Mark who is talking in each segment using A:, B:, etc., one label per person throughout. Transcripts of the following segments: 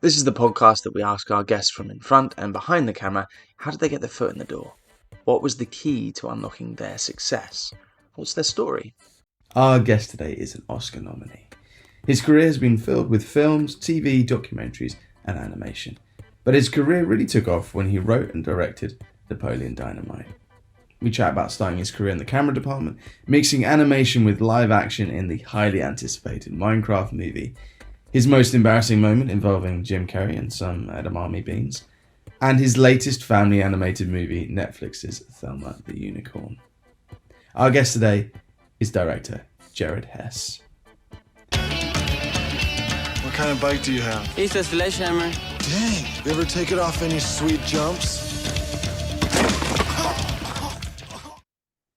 A: This is the podcast that we ask our guests from in front and behind the camera, how did they get their foot in the door? What was the key to unlocking their success? What's their story?
B: Our guest today is an Oscar nominee. His career has been filled with films, TV, documentaries, and animation. But his career really took off when he wrote and directed Napoleon Dynamite. We chat about starting his career in the camera department, mixing animation with live action in the highly anticipated Minecraft movie, his most embarrassing moment involving Jim Carrey and some edamame beans, and his latest family animated movie, Netflix's Thelma the Unicorn. Our guest today is director Jared Hess.
C: What kind of bike do you have?
D: It's a sledgehammer.
C: Dang, you ever take it off any sweet jumps?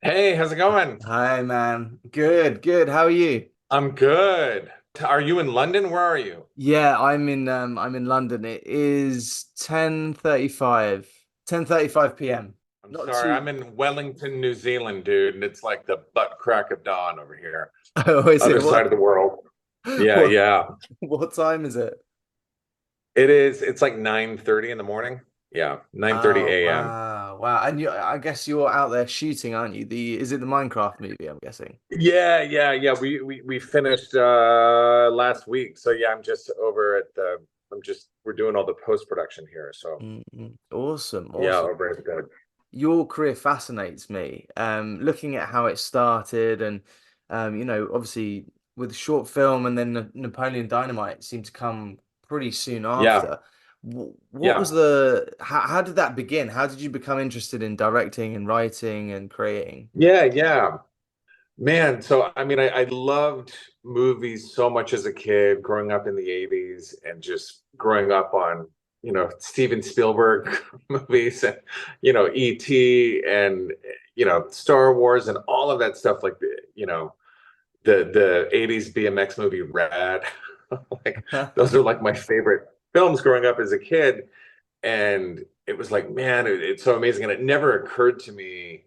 E: Hey, how's it going?
A: Hi, man. Good. How are you?
E: I'm good. Are you in London? Where are you?
A: Yeah, I'm in London. It is 10:35 p.m.
E: I'm
A: Not
E: sorry,
A: too.
E: I'm in Wellington, New Zealand, dude, and it's like the butt crack of dawn over here.
A: Oh, is
E: Other
A: it?
E: side of the world. Yeah,
A: What,
E: yeah.
A: what time is it?
E: It is. It's like 9:30 in the morning. Yeah, 9:30
A: Oh,
E: a.m.
A: wow. And I guess you're out there shooting, aren't you? Is it the Minecraft movie, I'm guessing?
E: Yeah. We finished last week. So yeah, we're doing all the post-production here. So
A: Awesome,
E: yeah,
A: awesome.
E: over at the
A: Your career fascinates me. Looking at how it started and obviously with short film and then Napoleon Dynamite seemed to come pretty soon
E: yeah,
A: after. What
E: yeah.
A: was how did that begin? How did you become interested in directing and writing and creating?
E: Yeah. Man, so I loved movies so much as a kid, growing up in the 80s and just growing up on, Steven Spielberg movies and, E.T. and, Star Wars and all of that stuff, like the 80s BMX movie Rad. Like those are like my favorite films growing up as a kid. And it was like, man, it's so amazing. And it never occurred to me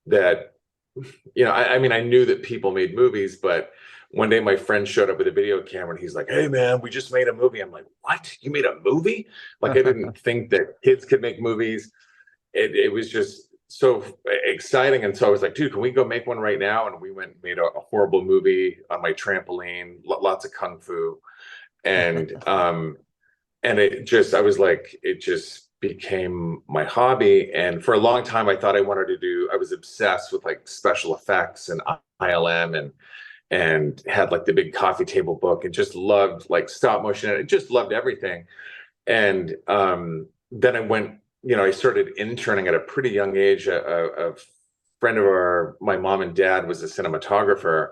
E: that I knew that people made movies, but one day my friend showed up with a video camera and he's like, "Hey man, we just made a movie." I'm like, "What? You made a movie?" Like I didn't think that kids could make movies. It was just so exciting. And so I was like, "Dude, can we go make one right now?" And we went and made a horrible movie on my trampoline, lots of kung fu. And it just became my hobby. And for a long time I thought I was obsessed with like special effects and ILM and had like the big coffee table book and just loved like stop motion and just loved everything. And then I started interning at a pretty young age. A friend of my mom and dad was a cinematographer,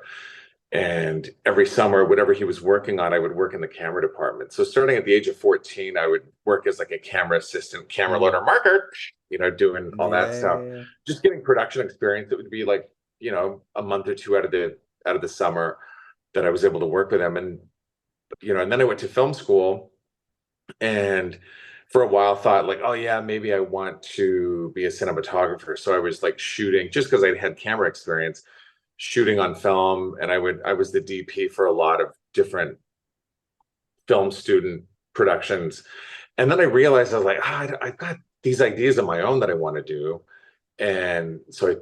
E: and every summer, whatever he was working on, I would work in the camera department. So starting at the age of 14, I would work as like a camera assistant, camera
A: Mm.
E: loader, marker, doing all that stuff.
A: Yeah.
E: Just getting production experience. It would be like, a month or two out of the summer that I was able to work with him. And, and then I went to film school and for a while thought like, oh yeah, maybe I want to be a cinematographer. So I was like shooting just because I had camera experience shooting on film, and I was the DP for a lot of different film student productions. And then I realized I was like, I've got these ideas of my own that I want to do. And so I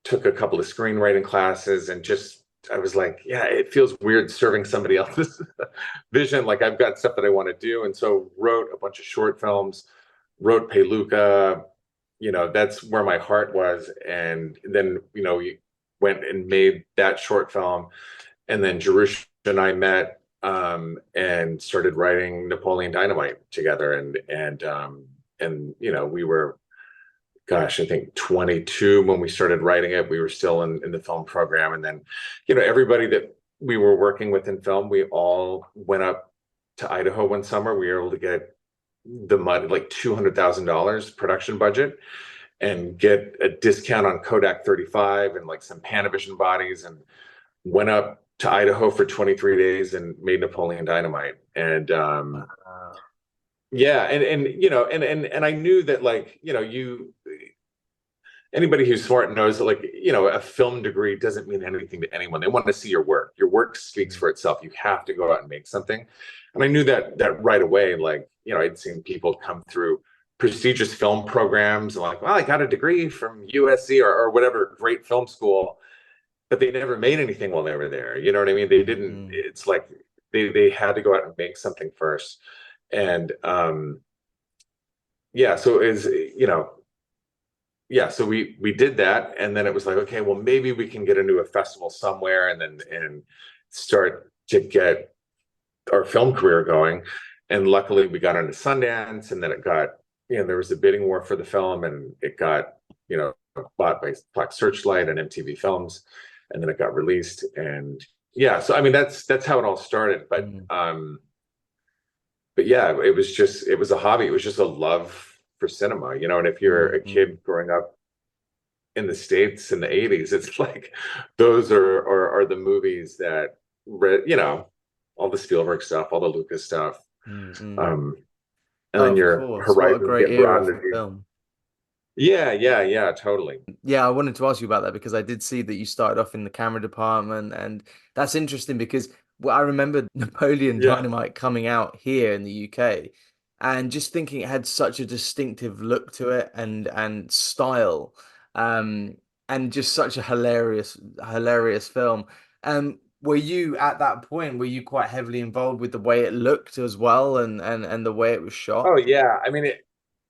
E: took a couple of screenwriting classes and just I was like, yeah, it feels weird serving somebody else's vision. Like I've got stuff that I want to do. And so wrote a bunch of short films, wrote Peluca, that's where my heart was. And then, we went and made that short film. And then Jerusha and I met and started writing Napoleon Dynamite together. And we were, gosh, I think 22 when we started writing it. We were still in the film program. And then, everybody that we were working with in film, we all went up to Idaho one summer. We were able to get the money, like $200,000 production budget, and get a discount on Kodak 35 and like some Panavision bodies, and went up to Idaho for 23 days and made Napoleon Dynamite. And
A: Wow.
E: yeah, and I knew that like, anybody who's smart knows that, like, a film degree doesn't mean anything to anyone. They want to see your work. Your work speaks
A: Mm,
E: for itself. You have to go out and make something. And I knew that right away. Like, I'd seen people come through prestigious film programs and like, well, I got a degree from USC or whatever great film school, but they never made anything while they were there. You know what I mean? They didn't,
A: mm,
E: it's like they had to go out and make something first. And yeah, so is, yeah, so we did that, and then it was like, okay, well, maybe we can get into a festival somewhere, and start to get our film career going. And luckily, we got into Sundance, and then it got, there was a bidding war for the film, and it got, bought by Black Searchlight and MTV Films, and then it got released. And yeah, so I mean, that's how it all started.
A: mm,
E: But yeah, it was a hobby. It was just a love for cinema, and if you're
A: mm,
E: a
A: mm.
E: kid growing up in the States in the 80s, it's like those are the movies that all the Spielberg stuff, all the Lucas stuff.
A: Mm, mm.
E: Um, and
A: Oh,
E: then
A: of
E: your
A: course. What a
E: horizons
A: great
E: get
A: era
E: broadened.
A: for film.
E: Yeah, yeah, yeah, totally.
A: Yeah, I wanted to ask you about that because I did see that you started off in the camera department, and that's interesting because I remember Napoleon
E: Yeah.
A: Dynamite coming out here in the UK, and just thinking it had such a distinctive look to it and style, um, and just such a hilarious film. Were you at that point? Were you quite heavily involved with the way it looked as well, and the way it was shot?
E: Oh yeah. I mean,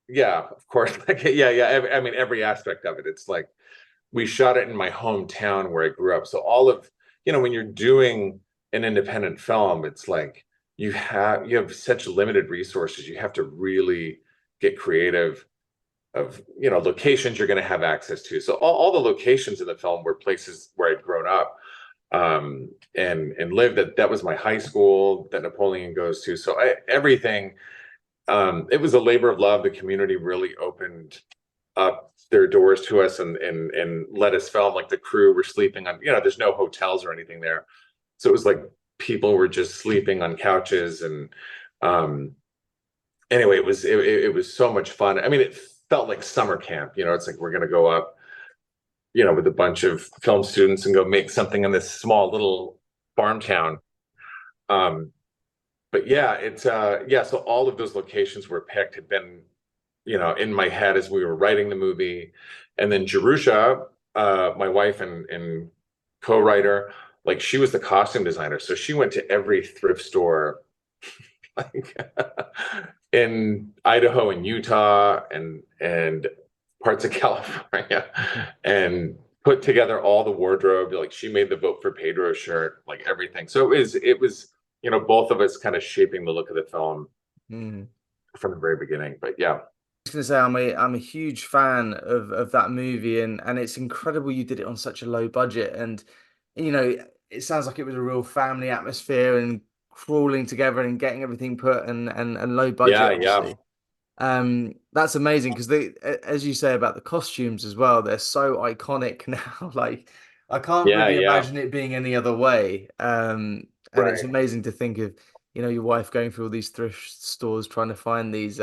E: yeah, of course. Like, yeah, yeah. I mean, every aspect of it. It's like we shot it in my hometown where I grew up. So all of, when you're doing an independent film, it's like you have such limited resources. You have to really get creative of, locations you're going to have access to. So all the locations in the film were places where I'd grown up, and lived. That was my high school that Napoleon goes to. So everything, it was a labor of love. The community really opened up their doors to us, and let us film. Like, the crew were sleeping on, there's no hotels or anything there. So it was like people were just sleeping on couches. And anyway, it was so much fun. I mean, it felt like summer camp. It's like we're gonna go up, with a bunch of film students and go make something in this small little farm town. Um, but yeah, it's yeah. So all of those locations were picked, had been, in my head as we were writing the movie. And then Jerusha, my wife and co-writer, like, she was the costume designer, so she went to every thrift store, like, in Idaho and Utah and parts of California, and put together all the wardrobe. Like, she made the Vote for Pedro shirt, like everything. So it was both of us kind of shaping the look of the film
A: Mm.
E: from the very beginning. But yeah.
A: Was gonna say I'm a huge fan of that movie, and it's incredible you did it on such a low budget, and it sounds like it was a real family atmosphere and crawling together and getting everything put, and low budget
E: Yeah, yeah,
A: obviously. That's amazing because as you say about the costumes as well, they're so iconic now. Like, I can't
E: yeah,
A: really
E: yeah.
A: imagine it being any other way. And it's
E: Right.
A: amazing to think of, your wife going through all these thrift stores trying to find these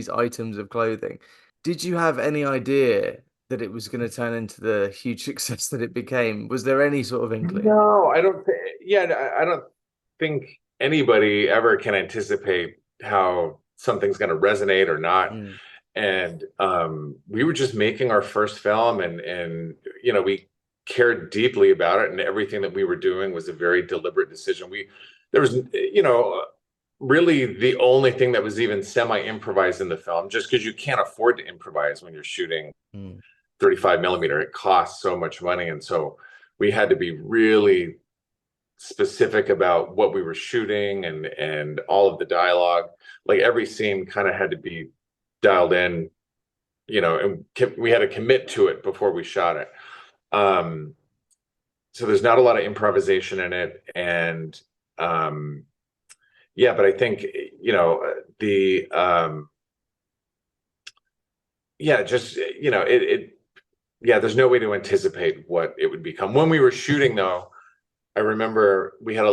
A: items of clothing. Did you have any idea that it was going to turn into the huge success that it became? Was there any sort of inkling?
E: No, I don't. Yeah, I don't think anybody ever can anticipate how something's going to resonate or not.
A: Mm,
E: And we were just making our first film, and we cared deeply about it, and everything that we were doing was a very deliberate decision. There was, really the only thing that was even semi-improvised in the film, just because you can't afford to improvise when you're shooting
A: mm,
E: 35 millimeter. It costs so much money, and so we had to be really specific about what we were shooting, and all of the dialogue. Like, every scene kind of had to be dialed in, and we had to commit to it before we shot it. So there's not a lot of improvisation in it. And yeah, but I think, the yeah, just, yeah, there's no way to anticipate what it would become. When we were shooting, though, I remember we had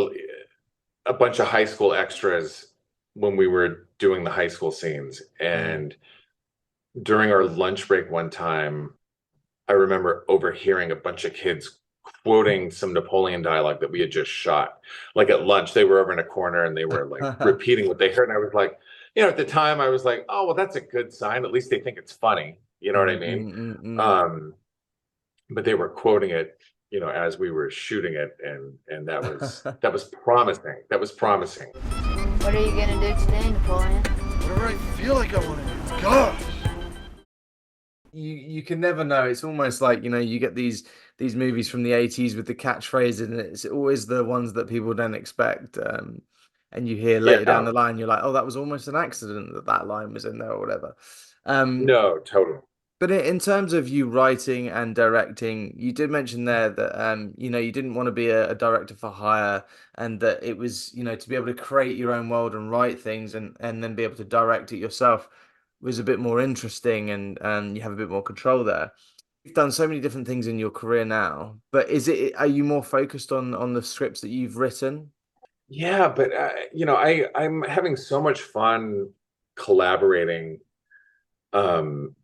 E: a bunch of high school extras when we were doing the high school scenes.
A: mm,
E: And during our lunch break one time, I remember overhearing a bunch of kids quoting some Napoleon dialogue that we had just shot. Like at lunch, they were over in a corner and they were like repeating what they heard. And I was like, at the time I was like, oh, well, that's a good sign. At least they think it's funny. You know what I
A: Mm,
E: mean?
A: mm, mm, mm.
E: Um, but they were quoting it, as we were shooting it, and that was promising. That was promising.
D: What are you gonna do today, Napoleon?
C: Whatever I feel like I want to do. Gosh.
A: You can never know. It's almost like, you get these movies from the 80s with the catchphrases, and it's always the ones that people don't expect. And you hear later down
E: Yeah.
A: the line, you're like, oh, that was almost an accident that that line was in there or whatever. Um,
E: No, totally.
A: but in terms of you writing and directing, you did mention there that you didn't want to be a director for hire, and that it was, to be able to create your own world and write things and then be able to direct it yourself was a bit more interesting, and you have a bit more control there. You've done so many different things in your career now, but are you more focused on the scripts that you've written?
E: Yeah, but I'm having so much fun collaborating. Um,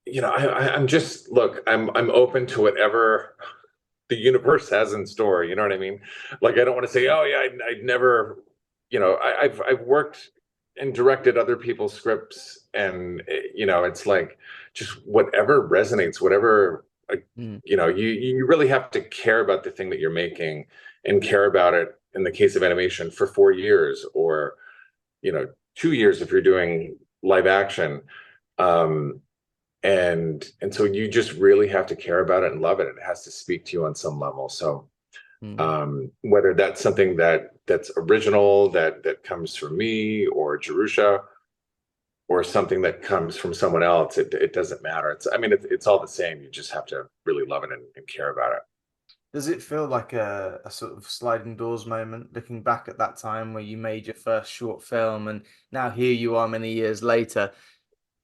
E: I'm just look, I'm open to whatever the universe has in store. You know what I mean? Like, I don't want to say, oh yeah, I'd never, I've worked and directed other people's scripts, and it's like just whatever resonates, whatever.
A: Mm,
E: You really have to care about the thing that you're making, and care about it in the case of animation for 4 years, or 2 years if you're doing live action. Um, and so you just really have to care about it and love it. It has to speak to you on some level. So
A: mm,
E: whether that's something that's original, that comes from me or Jerusha, or something that comes from someone else, it doesn't matter. It's all the same. You just have to really love it and care about it.
A: Does it feel like a sort of sliding doors moment, looking back at that time where you made your first short film, and now here you are many years later?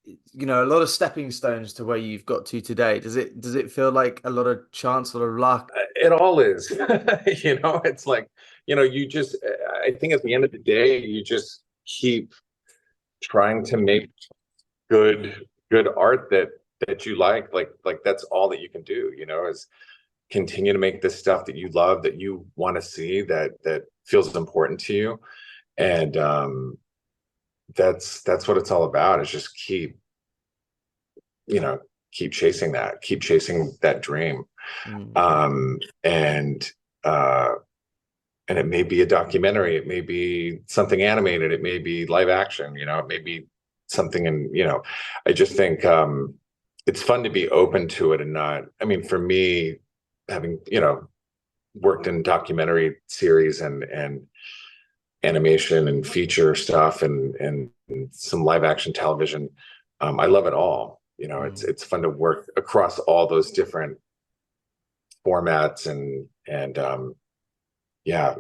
A: A lot of stepping stones to where you've got to today. Does it feel like a lot of chance, a lot of luck?
E: It all is. It's like, you just, I think at the end of the day, you just keep trying to make good art that you like that's all that you can do, is continue to make this stuff that you love, that you want to see, that feels important to you. And that's what it's all about, is just you know keep chasing that dream.
A: Mm,
E: um and uh and it may be a documentary, it may be something animated, it may be live action, it may be something. And I just think it's fun to be open to it, and not, for me, having worked in documentary series and animation and feature stuff, and some live action television, I love it all.
A: mm.
E: It's fun to work across all those different formats, and yeah,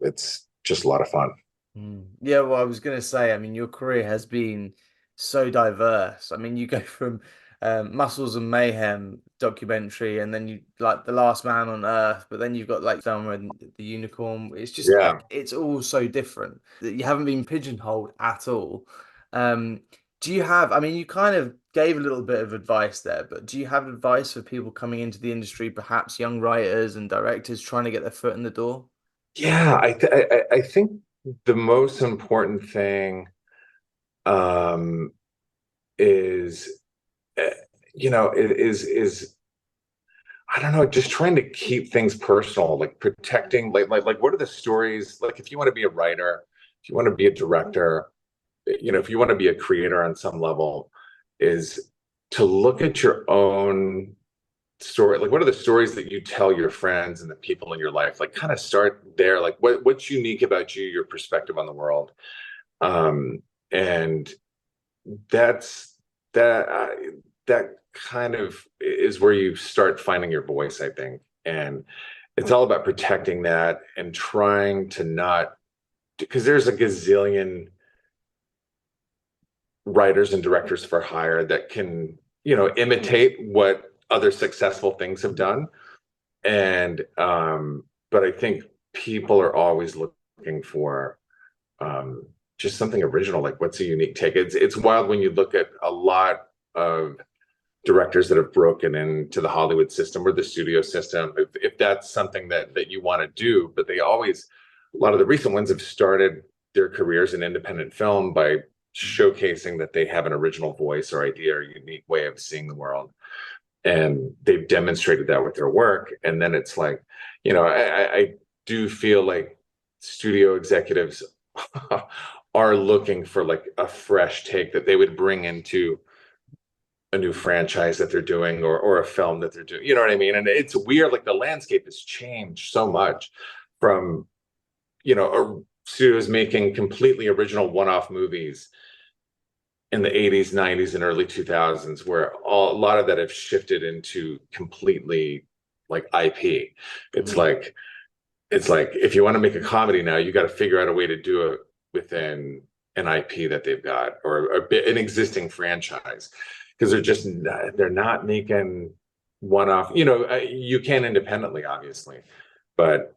E: it's just a lot of fun.
A: Mm. Yeah, well, I was going to say, your career has been so diverse. You go from Muscles and Mayhem documentary, and then you like The Last Man on Earth, but then you've got like Thelma and the Unicorn. It's just
E: Yeah.
A: like it's all so different that you haven't been pigeonholed at all. Um, do you have, you kind of gave a little bit of advice there, but do you have advice for people coming into the industry, perhaps young writers and directors trying to get their foot in the door?
E: Yeah, I think the most important thing um is uh, is I don't know, just trying to keep things personal, like protecting, like what are the stories, like if you want to be a writer, if you want to be a director, if you want to be a creator on some level, is to look at your own story. Like, what are the stories that you tell your friends and the people in your life? Like, kind of start there. Like, what's unique about you, your perspective on the world. And that's that kind of is where you start finding your voice, I think. And it's all about protecting that and trying to not, because there's a gazillion writers and directors for hire that can, imitate what other successful things have done. And but I think people are always looking for just something original, like what's a unique take. It's wild when you look at a lot of directors that have broken into the Hollywood system or the studio system, if that's something that you want to do. But they always, a lot of the recent ones have started their careers in independent film by showcasing that they have an original voice or idea or unique way of seeing the world. And they've demonstrated that with their work. And then it's like, I do feel like studio executives are looking for like a fresh take that they would bring into a new franchise that they're doing, or a film that they're doing. You know what I mean? And it's weird, like the landscape has changed so much from, studios making completely original one-off movies in the 80s, 90s, and early 2000s, where a lot of that have shifted into completely like IP. It's like if you want to make a comedy now, you got to figure out a way to do it within an IP that they've got, or an existing franchise, because they're not making one-off. You can independently, obviously, but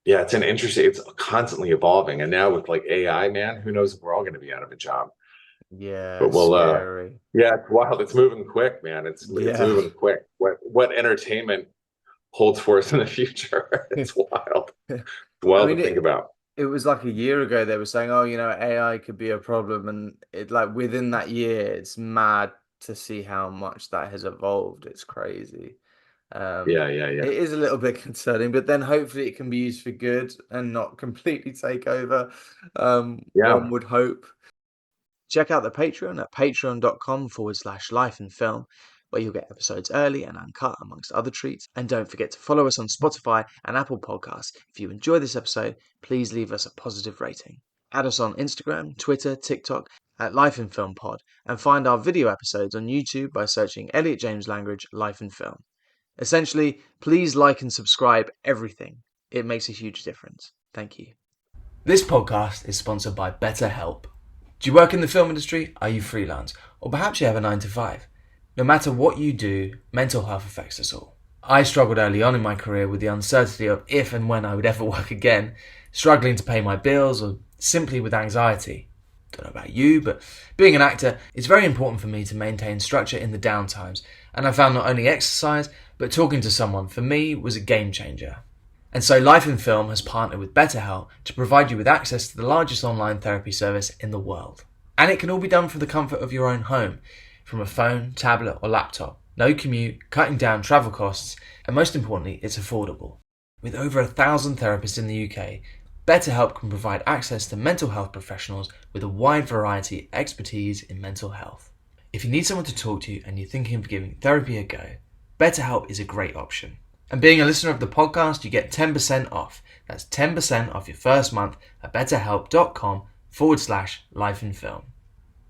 E: yeah, it's constantly evolving. And now with like AI, man, who knows if we're all going to be out of a job.
A: Yeah,
E: But
A: it's scary.
E: yeah, it's wild. It's moving quick, man. It's
A: Yeah.
E: moving quick. What entertainment holds for us in the future? It's wild. It's wild to think about.
A: It was like a year ago they were saying, oh, AI could be a problem, and it like within that year, it's mad to see how much that has evolved. It's crazy.
E: Yeah.
A: It is a little bit concerning, but then hopefully it can be used for good and not completely take over.
E: Yeah.
A: One would hope. Check out the Patreon at patreon.com/life and film, where you'll get episodes early and uncut, amongst other treats. And don't forget to follow us on Spotify and Apple Podcasts. If you enjoy this episode, please leave us a positive rating. Add us on Instagram, Twitter, TikTok at Life and Film Pod, and find our video episodes on YouTube by searching Elliot James Langridge Life and Film. Essentially, please like and subscribe everything. It makes a huge difference. Thank you. This podcast is sponsored by Betterhelp. Do you work in the film industry? Are you freelance? Or perhaps you have a 9-to-5? No matter what you do, mental health affects us all. I struggled early on in my career with the uncertainty of if and when I would ever work again, struggling to pay my bills, or simply with anxiety. Don't know about you, but being an actor, it's very important for me to maintain structure in the downtimes, and I found not only exercise, but talking to someone, for me, was a game changer. And so Life in Film has partnered with Betterhelp to provide you with access to the largest online therapy service in the world. And it can all be done from the comfort of your own home, from a phone, tablet or laptop. No commute, cutting down travel costs, and most importantly, it's affordable. With over 1,000 therapists in the UK, Betterhelp can provide access to mental health professionals with a wide variety of expertise in mental health. If you need someone to talk to and you're thinking of giving therapy a go, Betterhelp is a great option. And being a listener of the podcast, you get 10% off. That's 10% off your first month at betterhelp.com/life and film.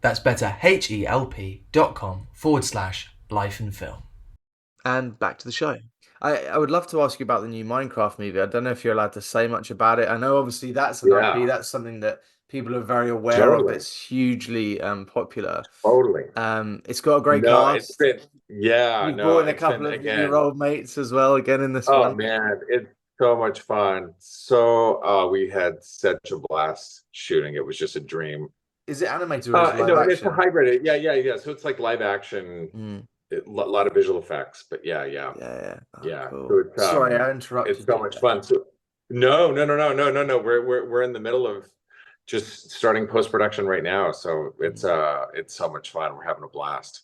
A: That's betterhelp.com/life and film. And back to the show. I would love to ask you about the new Minecraft movie. I don't know if you're allowed to say much about it. I know obviously that's an IP. That's something that people are very aware of. It's hugely popular.
E: Totally.
A: It's got a great
E: No,
A: cast.
E: it's been, yeah,
A: You've
E: no,
A: brought in a
E: it's
A: couple
E: been,
A: of
E: again,
A: your old mates as well, again in this
E: oh
A: one.
E: man, it's so much fun. So we had such a blast shooting. It was just a dream.
A: Is it animated or is it live
E: No,
A: action?
E: it's a hybrid. Yeah. So it's like live action, a lot of visual effects, but yeah.
A: Oh, cool.
E: So it's,
A: Sorry, I interrupted.
E: It's so much fun. So no. We're in the middle of just starting post-production right now. So it's so much fun. We're having a blast.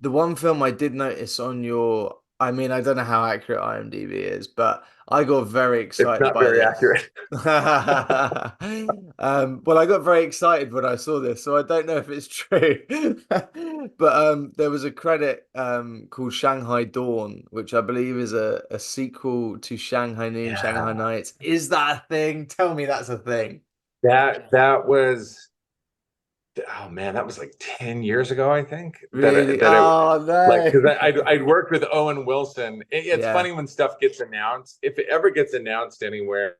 A: The one film I did notice on your, I mean, I don't know how accurate IMDb is, but I got very excited
E: It's not
A: by
E: very
A: this.
E: accurate.
A: Well, I got very excited when I saw this, so I don't know if it's true. But there was a credit called Shanghai Dawn, which I believe is a sequel to Shanghai Noon, Shanghai Nights. Is that a thing? Tell me that's a thing.
E: That was, oh man, that was like 10 years ago, I think.
A: Really? Oh no!
E: Like, because I'd worked with Owen Wilson. It's
A: Yeah.
E: funny when stuff gets announced. If it ever gets announced anywhere,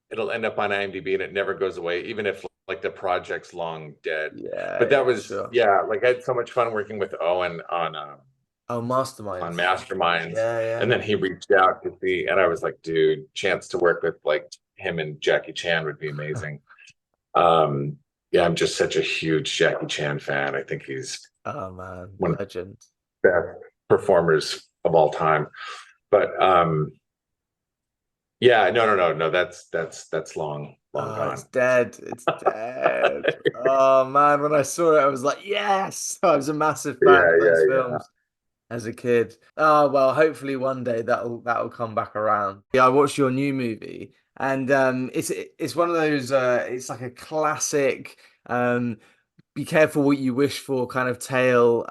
E: it'll end up on IMDb and it never goes away, even if like the project's long dead.
A: Yeah.
E: But that was
A: sure.
E: like I had so much fun working with Owen on
A: Masterminds.
E: on Masterminds.
A: Yeah.
E: And then he reached out to see, and I was like, dude, chance to work with like him and Jackie Chan would be amazing. Yeah, I'm just such a huge Jackie Chan fan. I think he's
A: Oh man,
E: One of
A: legend.
E: the best performers of all time. But yeah, no. That's long
A: Oh, it's
E: gone.
A: dead. It's dead. Oh man, when I saw it, I was like, yes! I was a massive fan
E: Yeah,
A: of those
E: yeah,
A: films as a kid. Oh well, hopefully one day that'll come back around. Yeah, I watched your new movie, and it's one of those. It's like a classic. Be careful what you wish for kind of tale.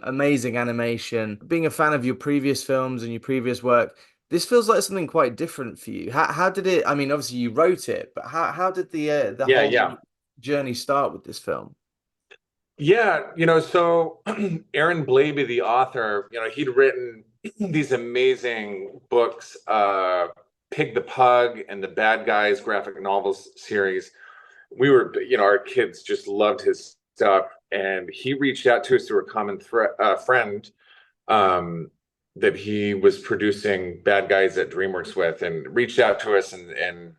A: Amazing animation. Being a fan of your previous films and your previous work, this feels like something quite different for you. How did it? I mean, obviously you wrote it, but how did the
E: yeah,
A: whole
E: yeah.
A: journey start with this film?
E: Yeah, so Aaron Blabey, the author, he'd written these amazing books, Pig the Pug and the Bad Guys graphic novels series. We were, our kids just loved his stuff, and he reached out to us through a common friend, that he was producing Bad Guys at DreamWorks with, and reached out to us and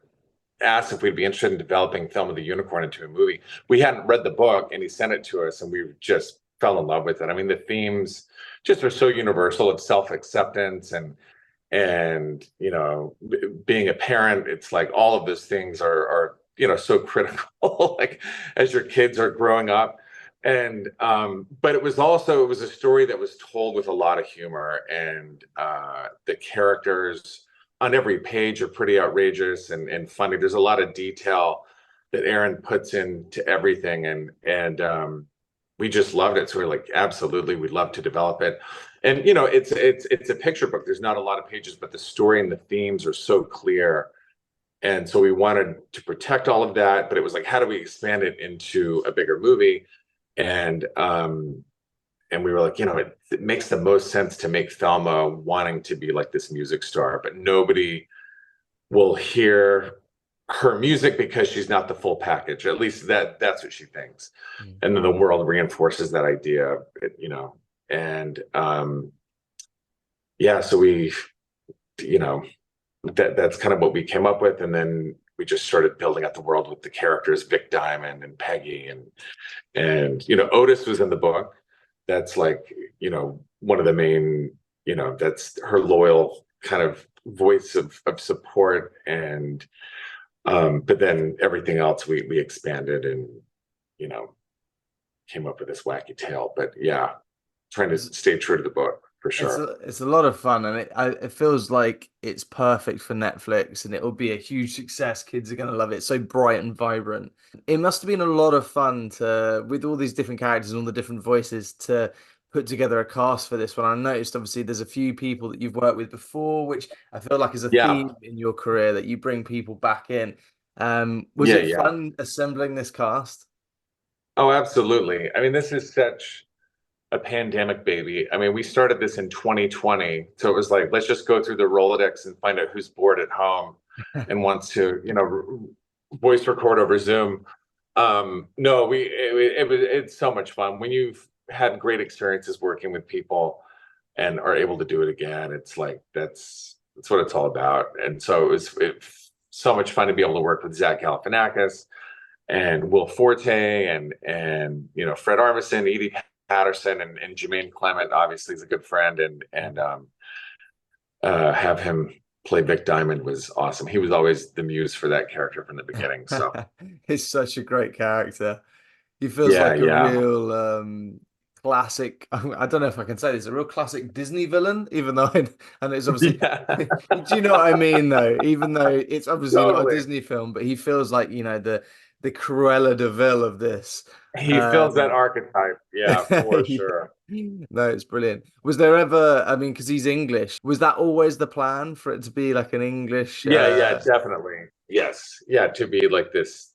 E: asked if we'd be interested in developing Thelma the Unicorn into a movie. We hadn't read the book, and he sent it to us, and we just fell in love with it. I mean, the themes just are so universal of self-acceptance and being a parent. It's like all of those things are so critical, like as your kids are growing up. And but it was a story that was told with a lot of humor, and the characters on every page are pretty outrageous and funny. There's a lot of detail that Aaron puts into everything, and we just loved it. So we're like, absolutely, we'd love to develop it. And it's a picture book. There's not a lot of pages, but the story and the themes are so clear. And so we wanted to protect all of that, but it was like, how do we expand it into a bigger movie? And we were like, it makes the most sense to make Thelma wanting to be like this music star, but nobody will hear her music because she's not the full package. At least that's what she thinks.
A: Mm.
E: And then the world reinforces that idea, and yeah, so we, that's kind of what we came up with. And then we just started building out the world with the characters, Vic Diamond and Peggy, and Otis was in the book. That's like, one of the main, that's her loyal kind of voice of support. And but then everything else we expanded and, came up with this wacky tale. But yeah, trying to stay true to the book for sure.
A: It's a lot of fun, and it feels like it's perfect for Netflix, and it will be a huge success. Kids are going to love it. It's so bright and vibrant. It must have been a lot of fun to, with all these different characters and all the different voices, to put together a cast for this one. I noticed obviously there's a few people that you've worked with before, which I feel like is a
E: Yeah,
A: theme in your career that you bring people back in. Was
E: yeah,
A: it
E: yeah.
A: fun assembling this cast?
E: Oh, absolutely. I mean, this is such a pandemic baby. I mean, we started this in 2020. So it was like, let's just go through the Rolodex and find out who's bored at home and wants to, voice record over Zoom. No, it's so much fun when you've had great experiences working with people and are able to do it again. It's like, that's what it's all about. And so it's so much fun to be able to work with Zach Galifianakis and Will Forte and Fred Armisen, Edie Patterson, and Jermaine Clement obviously is a good friend, and have him play Vic Diamond was awesome. He was always the muse for that character from the beginning. So
A: He's such a great character. He feels
E: yeah,
A: like a
E: yeah,
A: real classic. I don't know if I can say this, a real classic Disney villain, even though and it's obviously.
E: yeah,
A: Do you know what I mean, though? Even though it's obviously not a
E: totally.
A: Disney film, but he feels like the Cruella de Vil of this.
E: He fills that
A: Um,
E: archetype. Yeah, for
A: yeah.
E: sure.
A: No, it's brilliant. Was there ever, I mean, because he's English, was that always the plan for it to be like an English?
E: Yeah, yeah, definitely. Yes, yeah, to be like this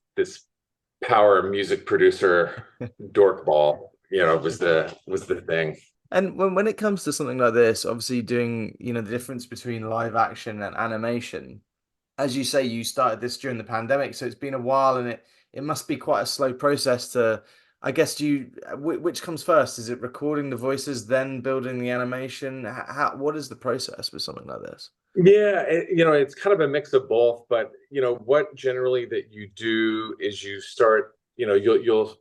E: power music producer dork ball, was the thing.
A: And when it comes to something like this, obviously doing, the difference between live action and animation, as you say, you started this during the pandemic, so it's been a while, and it must be quite a slow process to, I guess, which comes first? Is it recording the voices, then building the animation? What is the process with something like this?
E: Yeah, it's kind of a mix of both, but what generally that you do is you start, you'll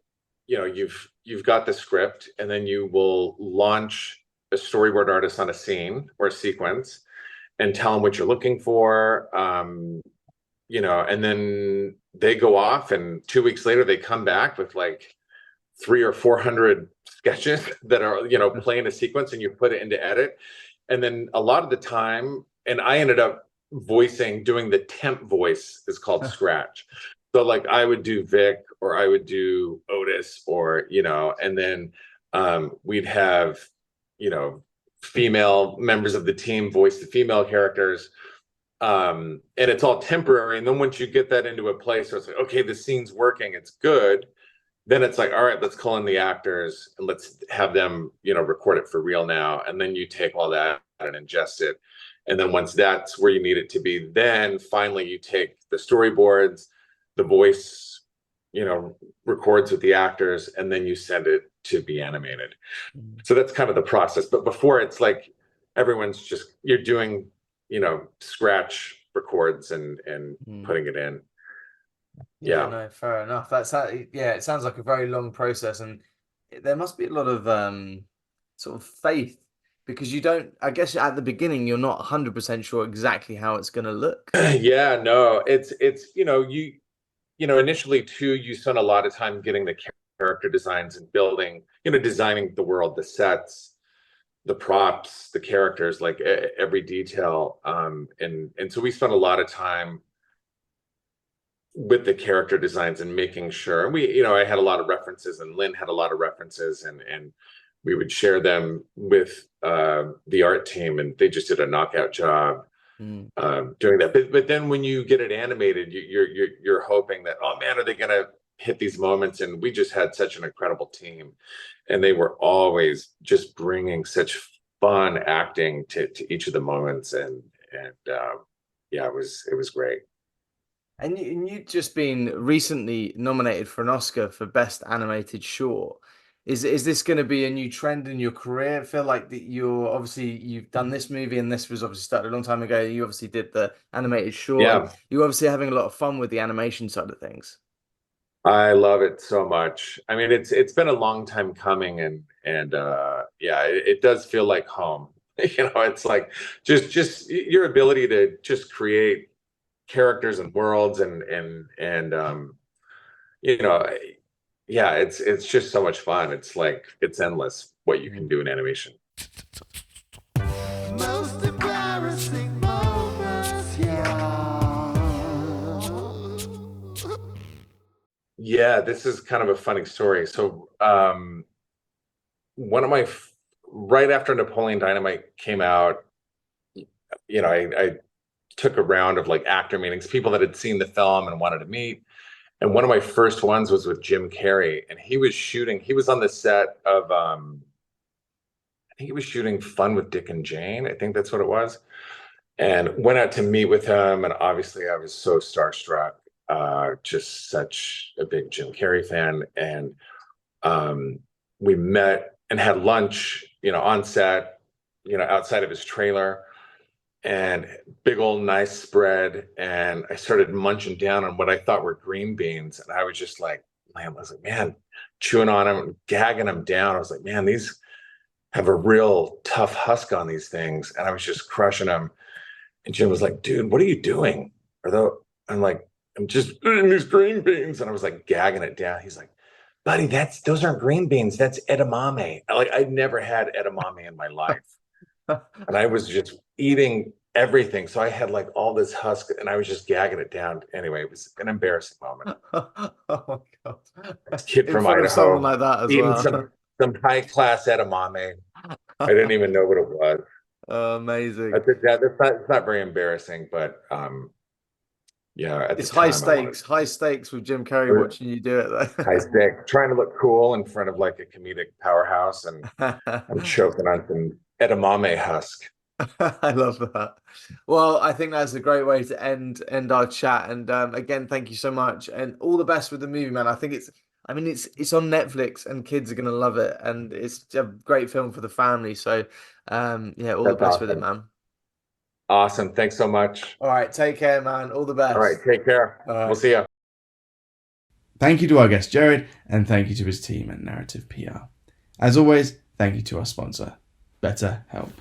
E: you've got the script, and then you will launch a storyboard artist on a scene or a sequence and tell them what you're looking for. And then they go off, and 2 weeks later they come back with like 300 or 400 sketches that are, playing a sequence, and you put it into edit. And then a lot of the time, and I ended up doing the temp voice is called scratch. So like I would do Vic, or I would do Otis, or, and then we'd have, female members of the team voice the female characters. And it's all temporary. And then once you get that into a place where it's like, okay, the scene's working, it's good, then it's like, all right, let's call in the actors and let's have them, record it for real now. And then you take all that and ingest it. And then once that's where you need it to be, then finally you take the storyboards, the voice, records with the actors, and then you send it to be animated. So that's kind of the process. But before, it's like you're doing, scratch records and putting it in.
A: Yeah, no, fair enough. It sounds like a very long process, and there must be a lot of sort of faith, because I guess at the beginning you're not 100% sure exactly how it's going to look.
E: Yeah, no, it's initially too, you spend a lot of time getting the character designs and building, designing the world, the sets, the props, the characters, like every detail. And so we spent a lot of time with the character designs and making sure. And I had a lot of references, and Lynn had a lot of references, and we would share them with the art team, and they just did a knockout job doing that. But then when you get it animated, you're hoping that, oh man, are they gonna hit these moments? And we just had such an incredible team, and they were always just bringing such fun acting to each of the moments, and it was great.
A: And you've just been recently nominated for an Oscar for Best Animated Short. Is this going to be a new trend in your career? I feel like that you've done this movie, and this was obviously started a long time ago. You obviously did the animated short.
E: Yeah.
A: You're obviously having a lot of fun with the animation side of things.
E: I love it so much. I mean, it's been a long time coming, and it does feel like home. It's like just your ability to just create characters and worlds, and it's just so much fun. It's like, it's endless what you can do in animation.
C: Most embarrassing moments,
E: Yeah, this is kind of a funny story. So right after Napoleon Dynamite came out, I took a round of like actor meetings, people that had seen the film and wanted to meet. And one of my first ones was with Jim Carrey, and he was on the set of, I think he was shooting Fun with Dick and Jane. I think that's what it was. And went out to meet with him. And obviously I was so starstruck, just such a big Jim Carrey fan. And we met and had lunch, on set, outside of his trailer. And big old nice spread, and I started munching down on what I thought were green beans, and I was just like, man, chewing on them, gagging them down. I was like, man, these have a real tough husk on these things, and I was just crushing them. And Jim was like, dude, what are you doing? I'm like, I'm just eating these green beans, and I was like gagging it down. He's like, buddy, those aren't green beans, that's edamame. I'd never had edamame in my life. And I was just eating everything. So I had like all this husk, and I was just gagging it down. Anyway, it was an embarrassing moment.
A: Oh my God.
E: This kid from
A: Idaho, someone like that as
E: eating
A: well.
E: some high class edamame. I didn't even know what it was.
A: Amazing.
E: It's not very embarrassing, but
A: it's high stakes with Jim Carrey watching you do it though.
E: High stakes, trying to look cool in front of like a comedic powerhouse, and I'm choking on some edamame husk.
A: I love that. Well, I think that's a great way to end our chat. And again, thank you so much, and all the best with the movie, man. I think it's on Netflix, and kids are gonna love it, and it's a great film for the family. So all the best with it, man.
E: Awesome. Thanks so much.
A: All right, take care, man. All the best.
E: All right, take care. We'll see you.
B: Thank you to our guest Jared, and thank you to his team at Narrative PR. As always, thank you to our sponsor, BetterHelp.